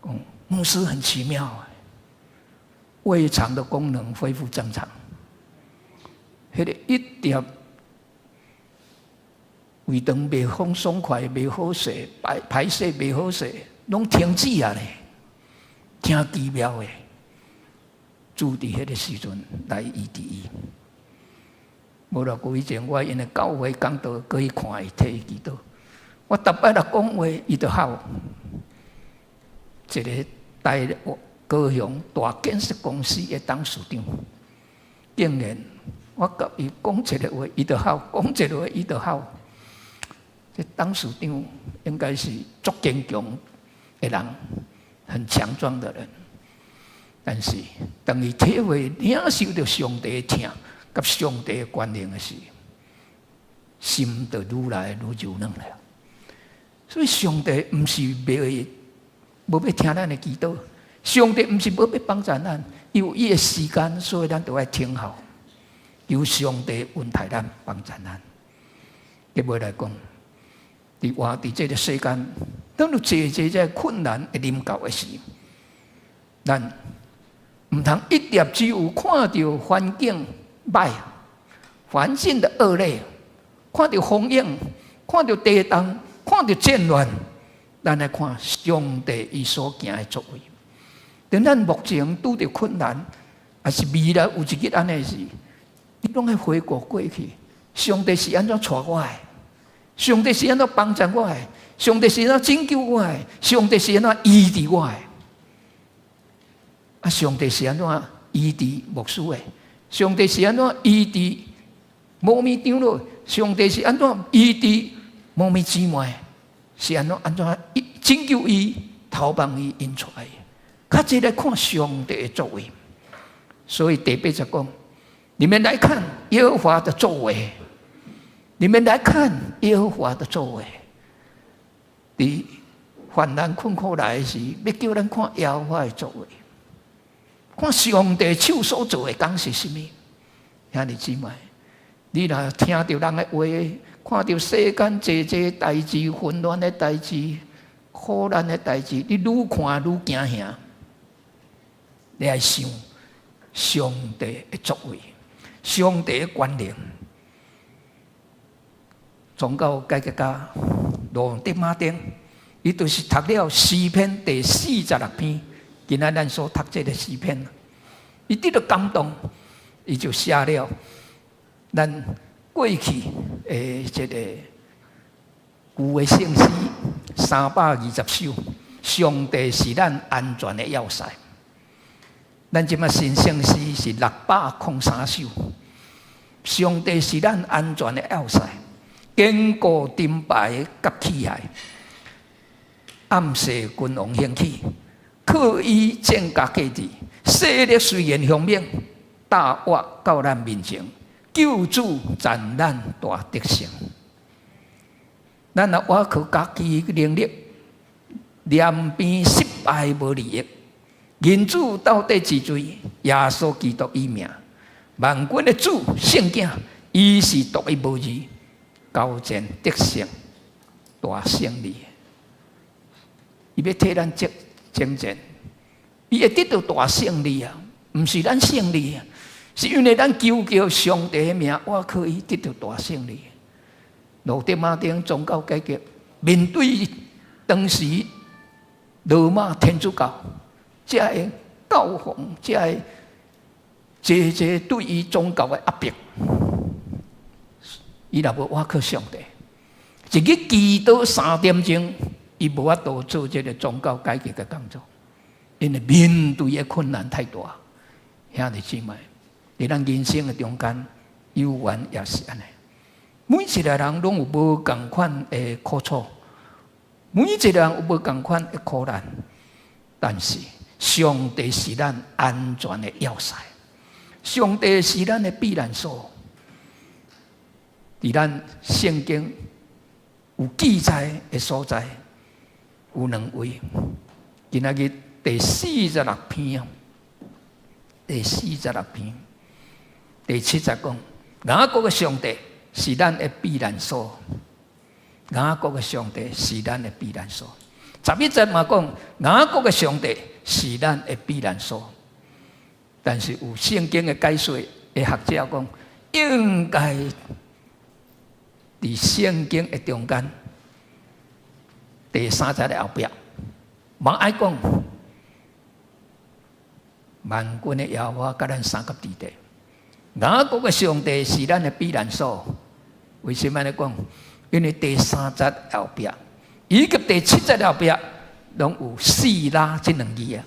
讲牧师很奇妙，胃肠的功能恢复正常，迄个一点胃肠袂放爽快，袂好势，排泄袂好势，拢停止啊咧，听奇妙的。主伫迄个时阵来医治伊，无偌久以前，我因为教会讲道，过去看伊替伊祈祷。我逐摆来讲话，伊就好。一个大高雄大建设公司的董事长，竟然我甲伊讲一个话，伊就好；讲一个话，伊就好。这董事长应该是足坚强的人，很强壮的人。但是，当伊体会领受到上帝的疼，甲上帝的权能的时，心就愈来愈柔软了。所以，上帝毋是无要听咱的祈祷，上帝毋是无要帮助咱，伊有伊的时间，所以咱都要听候，由上帝恩待咱，帮助咱。结尾来讲，伫这个世间，当有济这困难会临到的时，咱毋通一粒只有看到环境歹、环境的恶劣，看到风影，看到地动，看到战乱，咱来看上帝伊所行的作为。等咱目前拄着困难，还是未来有一日安尼时，你拢要回顾过去，上帝是安怎带我的？上帝是安怎帮助我的？上帝是安怎拯救我的？上帝是安怎医治我的？啊！上帝是安怎医治牧师的？上帝是安怎医治牧民长老？上帝是安怎医治牧民姊妹？是安怎拯救伊、逃帮伊引出来？较侪来看上帝的作为。所以第8节讲：你们来看耶和华的作为，你们来看耶和华的作为。伫患难困苦来的时，要叫咱看耶和华的作为。看上帝手所做的工是什么？兄弟姊妹，你若听到人的话，看到世间济代志、混乱的代志、苦难的代志，你愈看愈惊吓。你来想上帝的作为，上帝的权能。宗教改革家罗德马丁，伊就是读了诗篇第46篇，今仔咱所读这个诗篇，伊得到感动，伊就写了咱过去这个旧的圣诗320首，上帝是咱安全的要塞。咱即马新圣诗是603首，上帝是咱安全的要塞。坚固盾牌甲器械，暗示君王兴起，靠伊战甲各地，势力虽然凶猛，大祸到咱面前，救主赞咱大得胜。咱若我靠家己的能力，两边失败无利益，人主到底之罪，耶稣基督伊名，万军的主圣经，伊是独一无二。交战得胜，大胜利。伊要替咱征战，伊会得到大胜利啊！毋是咱胜利啊，是因为咱求叫上帝的名，我可以得到大胜利。罗德马丁宗教改革面对当时罗马天主教这个教皇，这个这对于宗教的压迫。伊若无倚靠上帝，一日祈祷3点钟，伊无法度做这个宗教改革的工作，因为面对的困难太大。兄弟姊妹，在咱人生的中间，有缘也是安尼。每一个人拢有无同款的苦楚，每一个人有无同款的苦难，但是上帝是咱安全的要塞，上帝是咱的避难所。伫咱圣经有记载的所在有2位，今仔日第46篇，第46篇，第70讲，雅各的上帝是咱的避难所，雅各的上帝是咱的避难所。11节嘛讲，雅各的上帝是咱的避难所，但是有圣经的解说的学者讲，应该。伫圣经的中间，第3节的后壁，莫爱讲万军的耶和华甲咱三角地带，雅各的上帝是咱的避难所。为什么呢？讲，因为第3节后壁，以及第7节后壁，拢有示拉这2字啊。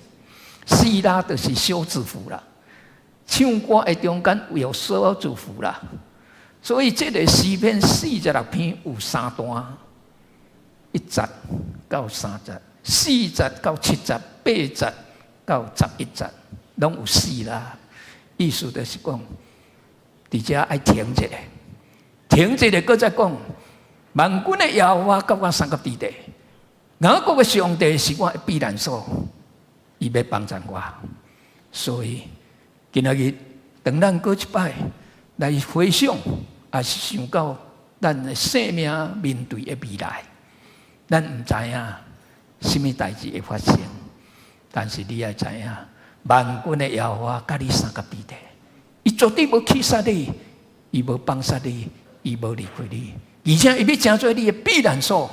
示拉就是小字符啦，唱歌的中间有小字符啦。所以这个诗篇46篇有3段，1节到3节，4节到7节，8节到11节，拢有示拉。意思就是讲，伫遮爱停一下，停一下，搁再讲，万军的耶和华甲我三角地带，雅各的上帝是我的避难所，伊要帮助我。所以今仔日当咱搁一摆来回想。也是想到咱的生命面对的未来，咱唔知影什么代志会发生，但是你要知影，万军的耶和华甲你三角地带，伊绝对无欺杀你，伊无放杀你，伊无离开你，而且伊要成做你的避难所，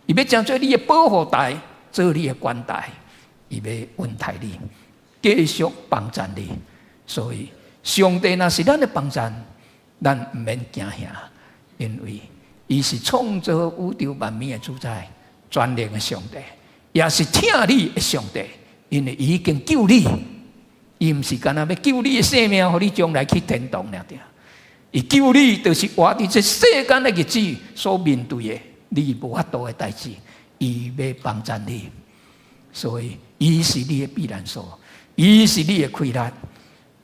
伊要成做你的保护台，做你的关台，伊要稳台你，继续帮助你。所以上帝若是咱的帮助。咱唔免惊吓，因为伊是创造宇宙万物的主宰，全能的上帝，也是听你的上帝。因为伊已经救你，伊唔是干那要救你的生命，互你将来去天堂了的。伊救你，就是活伫这世间的日子所面对的，你无法度的代志，伊要帮助你。所以，伊是你的避难所，伊是你的溃烂。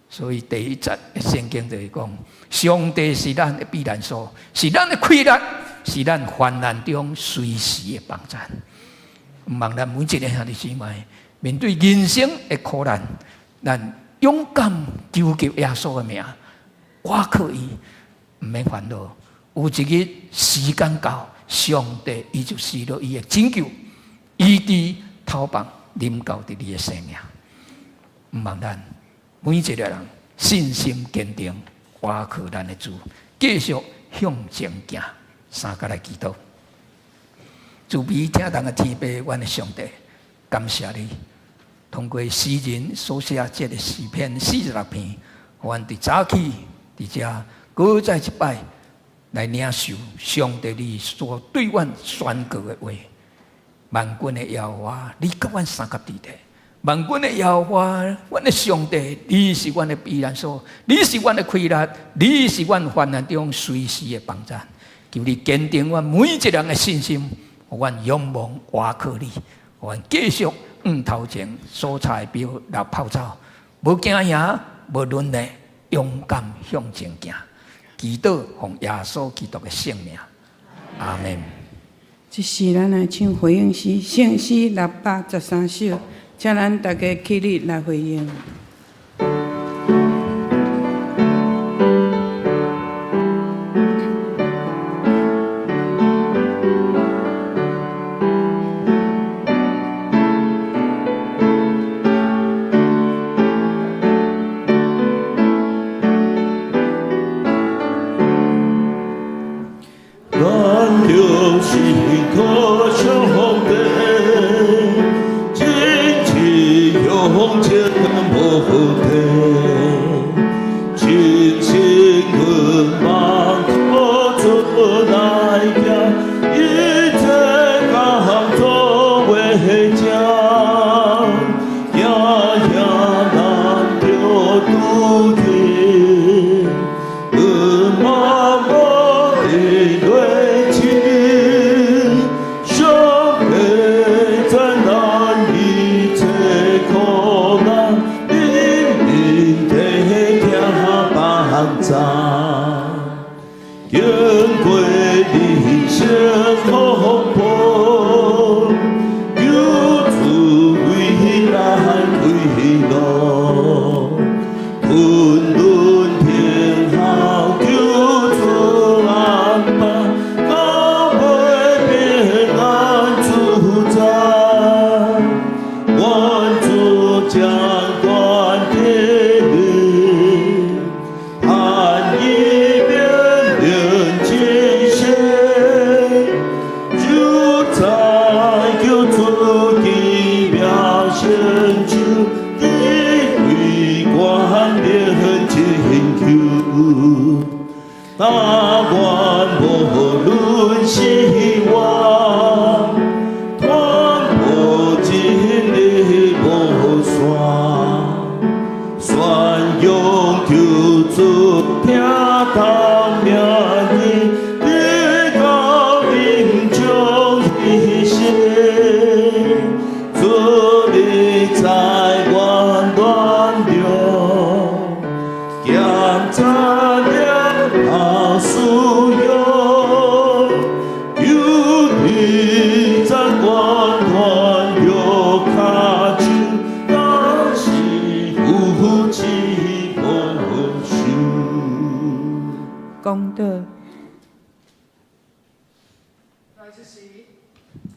所以第1节圣经就是讲，上帝是咱的避难所，是咱的溃烂，是咱患难中随时的帮助。唔望咱每一个兄弟姊妹面对人生的苦难，咱勇敢求救耶稣的名，我可以唔免烦恼。有一日时间到，上帝伊就施了伊的拯救，医治、讨帮、临到伫你的生命。唔望咱。每一个人信心坚定，挖靠咱的主，继续向前行。三甲来祈祷，慈悲听人的天父，阮的上帝，感谢你，通过诗人所写这个诗篇46篇，阮伫早起伫遮，搁再一摆来领受上帝你所对阮宣告的话。万军的耶和华，你甲阮三甲伫地。万军的耶和华，阮的上帝，你是阮的避难所，你是阮的快乐，你是阮患难中随时的帮助。求你坚定阮每一人的信心，互阮仰望倚靠你，互阮继续头前所采标来跑走，无惊吓，无论累，勇敢向前行。祈祷奉耶稣基督的圣名，阿门。这是咱来唱回应诗，圣诗613首，请咱大家起立来回应。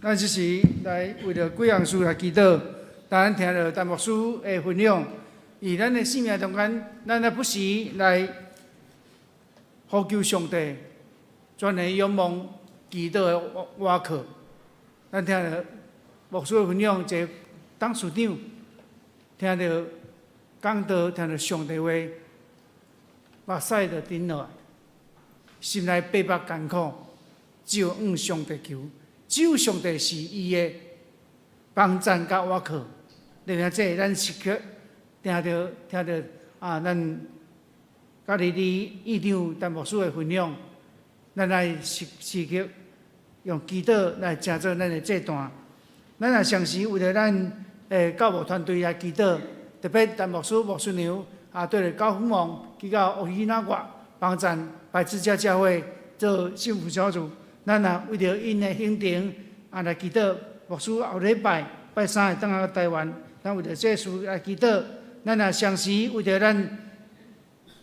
咱即时来为着贵阳书来祈祷，咱听着陈牧师的分享，以咱的生命中间，咱也不时来呼求上帝，全然仰望祈祷的倚靠。咱听着牧师的分享，一个董事长听着讲道，听着上帝话，目屎就滴落来，心内逼迫艰苦，只有向上帝求。只有上帝是伊的帮助甲倚靠，另外这咱时刻听着咱家己的院长陈牧师的分享，咱来时刻用祈祷来成就咱的这段。咱也常时为了咱教务团队来祈祷，特别陈牧师娘对着教父王去到乌溪那国帮助白之家教会做幸福小组。咱也为着因的行程来祈祷，牧师后礼拜拜三会返到台湾，咱为着这事来祈祷。咱也常时为着咱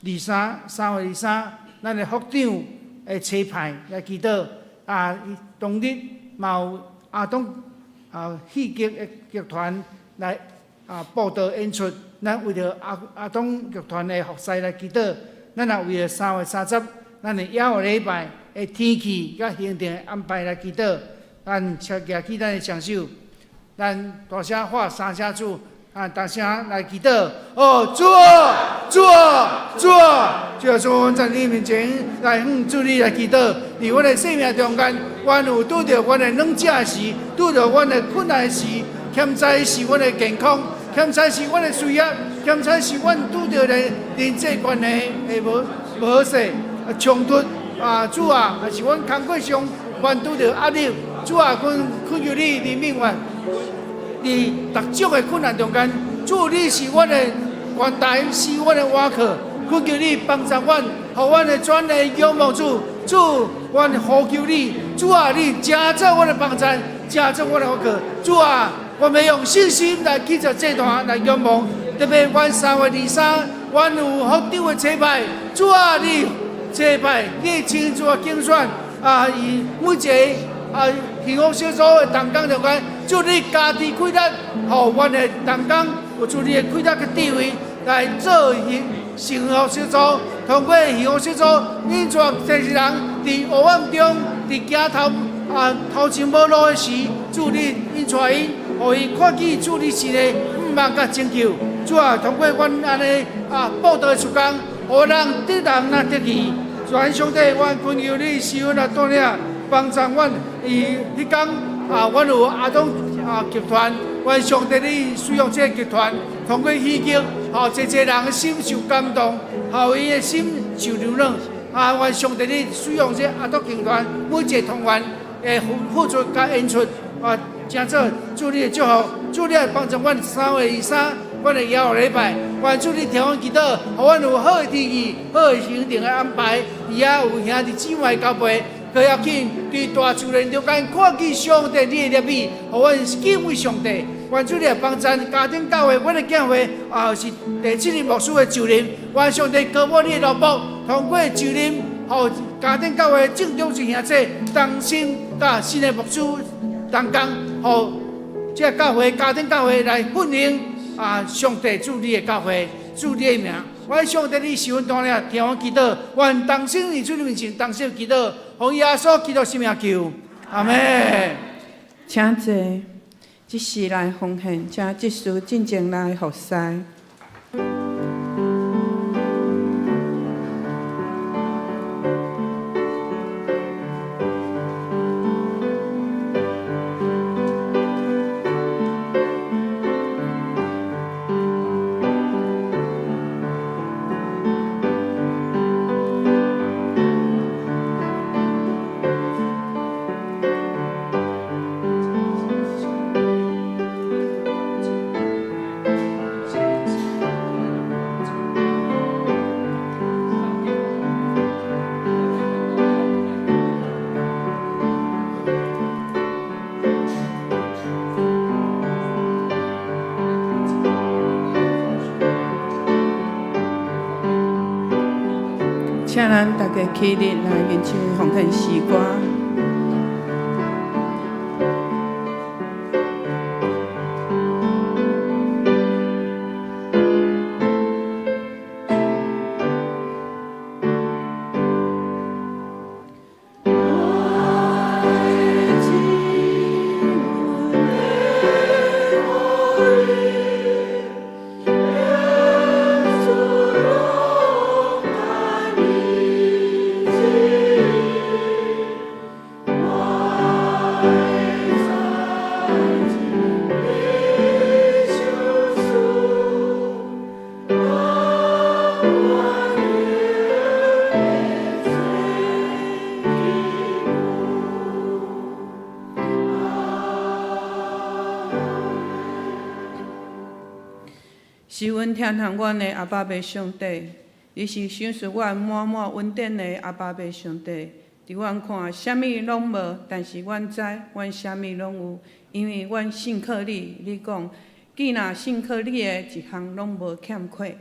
3月23，咱的副长的车牌来祈祷。当日嘛有阿东戏剧的剧团来报道演出，咱为着阿东剧团的学师来祈祷。咱也为了3月30，咱的1号礼拜的天气甲行程安排来祈祷。咱车举起咱的双手，咱大声喊3声主，大声来祈祷。哦，主啊，主啊，主啊！就说我在你面前来向主你来祈祷，伫阮的生命中间，阮有拄着阮的软弱时，拄着阮的困难时，欠债是阮的健康，欠债是阮的事业，欠债是阮拄着的人际关系的无好势、冲突。主啊，也是阮工作上阮拄着压力。主啊，恳求你怜悯阮，伫逐种的困难中间，主你是阮的源台，是阮的倚靠。恳求你帮助阮，互阮的转来仰望主。主，阮呼求你，主啊，你加做阮的帮助，加做阮的倚靠。主啊，我们用信心来去着这段来仰望，特别阮3月23，阮有福州的彩排。主啊，你彩排，你亲自竞选以每一个幸福小组的同工中间，祝你家己开力，互阮的同工有祝你的开力嘅智慧来做幸福小组。通过幸福小组，引带这些人伫黑暗中，伫行头前无路的时，祝你引带伊，互伊看见祝你是个毋茫甲拯救。主啊，通过阮安尼报道的时间，互人得人那得去。全上帝，阮恳求你施恩来带领，帮助阮。迄天阮有阿东集团，阮上帝你使用这个集团，通过戏剧，一人的心受感动，互伊的心受流浪。阮上帝你使用这阿东集团每一个团员的付出甲演出，真做祝你的祝福，祝你来帮助阮3月23。阮的1号礼拜，愿主你听阮祈祷，互阮有好的天气、好的行程的安排。而也有兄弟姊妹交陪，可要紧对大自然中间看见上帝你的怜悯，互阮敬畏上帝。愿主你来帮助家庭教会，阮的教会是第7任牧师的就任。愿上帝高保你的劳碌，通过就任，互家庭教会正中之兄弟同心甲新的牧师同工，互这教会家庭教会来训练。上帝主你的教会，主你的名，愿上帝你受恩带领，听阮祈祷，愿同心伫主你面前同心祈祷，奉耶稣基督圣名求，阿门。请坐，即时来奉献，请即时进前来服侍。请咱大家起立来献唱奉献诗歌。是阮听从阮的阿爸爸上帝，你是赏赐阮满满稳定的阿爸爸上帝。伫阮看，啥物拢无，但是阮知，阮啥物拢有，因为阮信靠你。你讲，既若信靠你的，一项拢无欠缺。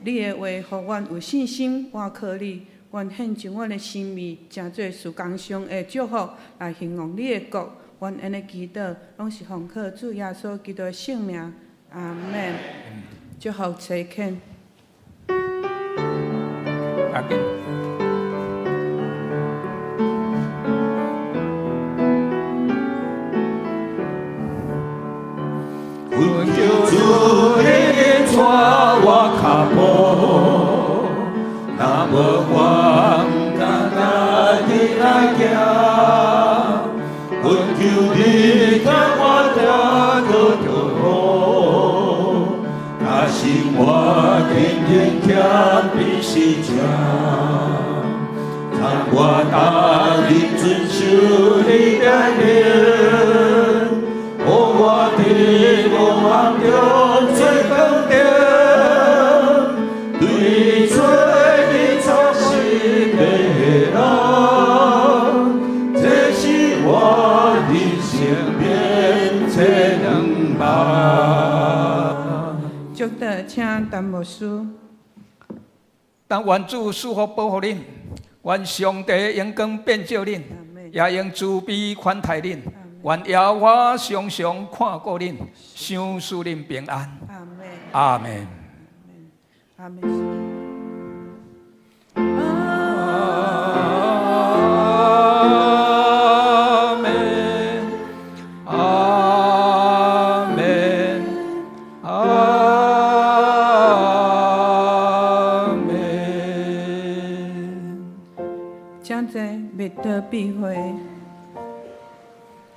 你的话，互阮有信心，倚靠你。愿献上阮的生命，诚做事工上的祝福，来兴旺你的国。愿安尼祈祷，拢是奉靠主耶稣基督的圣名。阿门。祝福齐恳。阿那么我敢家己来行，阮求你听我听着着路，若生活天天欠比是正，让我答应遵守你的命，互我伫无梦中做肯定，对做你操心的人，这是我人生面这两梦。祝德，请陈牧师。但愿主赐福保护恁，愿上帝荣光变照恁，也用慈悲款待恁。愿耶和华常常看顾恁，赏赐恁平安。阿门。阿门。阿门。将在密德避讳。